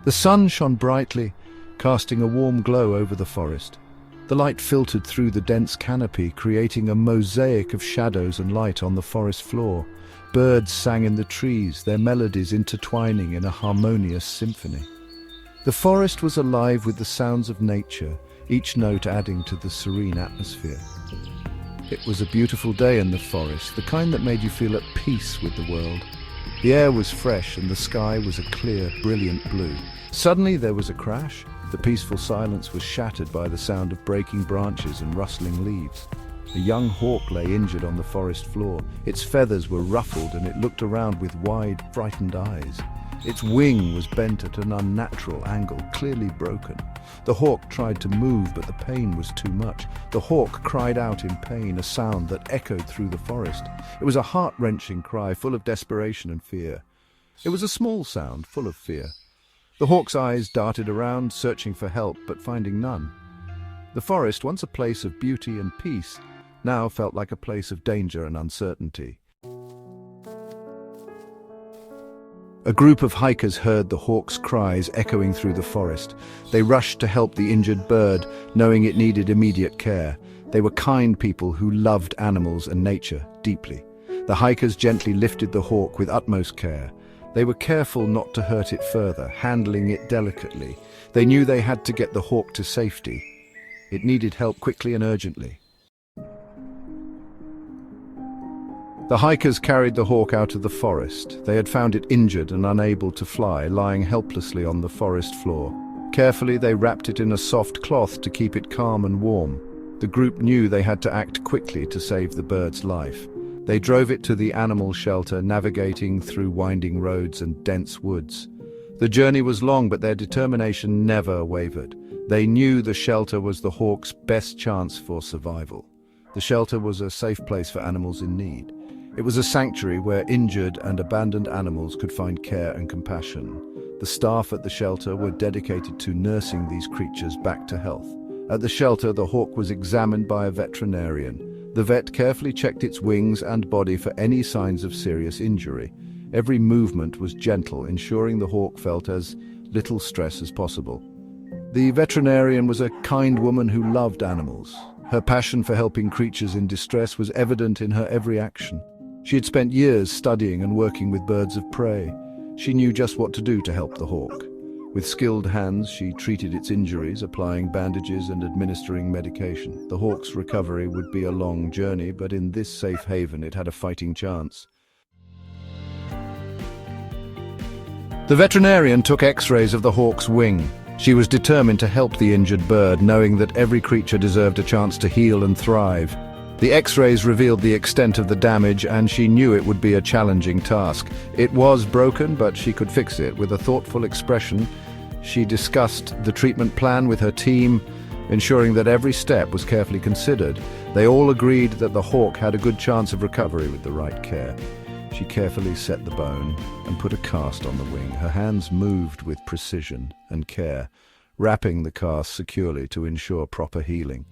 The sun shone brightly, casting a warm glow over the forest. The light filtered through the dense canopy, creating a mosaic of shadows and light on the forest floor. Birds sang in the trees, their melodies intertwining in a harmonious symphony. The forest was alive with the sounds of nature, each note adding to the serene atmosphere. It was a beautiful day in the forest, the kind that made you feel at peace with the world. The air was fresh and the sky was a clear, brilliant blue. Suddenly there was a crash. The peaceful silence was shattered by the sound of breaking branches and rustling leaves. A young hawk lay injured on the forest floor. Its feathers were ruffled and it looked around with wide, frightened eyes. Its wing was bent at an unnatural angle, clearly broken. The hawk tried to move, but the pain was too much. The hawk cried out in pain, a sound that echoed through the forest. It was a heart-wrenching cry, full of desperation and fear. It was a small sound, full of fear. The hawk's eyes darted around, searching for help, but finding none. The forest, once a place of beauty and peace, now felt like a place of danger and uncertainty. A group of hikers heard the hawk's cries echoing through the forest. They rushed to help the injured bird, knowing it needed immediate care. They were kind people who loved animals and nature deeply. The hikers gently lifted the hawk with utmost care. They were careful not to hurt it further, handling it delicately. They knew they had to get the hawk to safety. It needed help quickly and urgently. The hikers carried the hawk out of the forest. They had found it injured and unable to fly, lying helplessly on the forest floor. Carefully, they wrapped it in a soft cloth to keep it calm and warm. The group knew they had to act quickly to save the bird's life. They drove it to the animal shelter, navigating through winding roads and dense woods. The journey was long, but their determination never wavered. They knew the shelter was the hawk's best chance for survival. The shelter was a safe place for animals in need. It was a sanctuary where injured and abandoned animals could find care and compassion. The staff at the shelter were dedicated to nursing these creatures back to health. At the shelter, the hawk was examined by a veterinarian. The vet carefully checked its wings and body for any signs of serious injury. Every movement was gentle, ensuring the hawk felt as little stress as possible. The veterinarian was a kind woman who loved animals. Her passion for helping creatures in distress was evident in her every action. She had spent years studying and working with birds of prey. She knew just what to do to help the hawk. With skilled hands, she treated its injuries, applying bandages and administering medication. The hawk's recovery would be a long journey, but in this safe haven it had a fighting chance. The veterinarian took x-rays of the hawk's wing. She was determined to help the injured bird, knowing that every creature deserved a chance to heal and thrive. The x-rays revealed the extent of the damage, and she knew it would be a challenging task. It was broken, but she could fix it. With a thoughtful expression, she discussed the treatment plan with her team, ensuring that every step was carefully considered. They all agreed that the hawk had a good chance of recovery with the right care. She carefully set the bone and put a cast on the wing. Her hands moved with precision and care, wrapping the cast securely to ensure proper healing.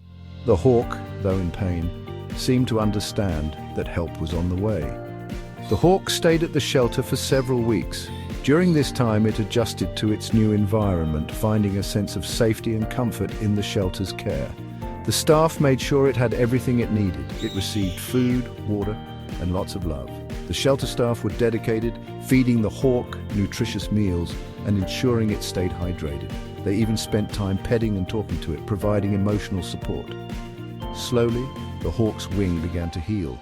The hawk, though in pain, seemed to understand that help was on the way. The hawk stayed at the shelter for several weeks. During this time, it adjusted to its new environment, finding a sense of safety and comfort in the shelter's care. The staff made sure it had everything it needed. It received food, water, and lots of love. The shelter staff were dedicated, feeding the hawk nutritious meals and ensuring it stayed hydrated. They even spent time petting and talking to it, providing emotional support. Slowly, the hawk's wing began to heal.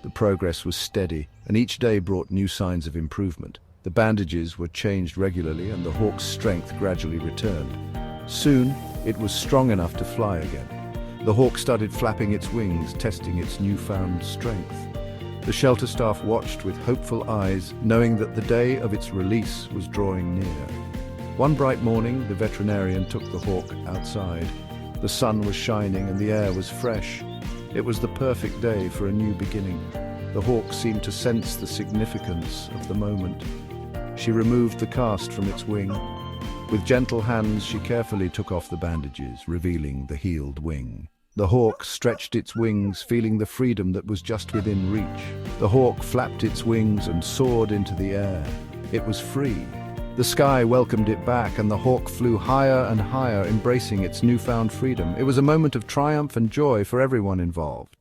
The progress was steady, and each day brought new signs of improvement. The bandages were changed regularly, and the hawk's strength gradually returned. Soon, it was strong enough to fly again. The hawk started flapping its wings, testing its newfound strength. The shelter staff watched with hopeful eyes, knowing that the day of its release was drawing near. One bright morning, the veterinarian took the hawk outside. The sun was shining and the air was fresh. It was the perfect day for a new beginning. The hawk seemed to sense the significance of the moment. She removed the cast from its wing. With gentle hands, she carefully took off the bandages, revealing the healed wing. The hawk stretched its wings, feeling the freedom that was just within reach. The hawk flapped its wings and soared into the air. It was free. The sky welcomed it back, and the hawk flew higher and higher, embracing its newfound freedom. It was a moment of triumph and joy for everyone involved.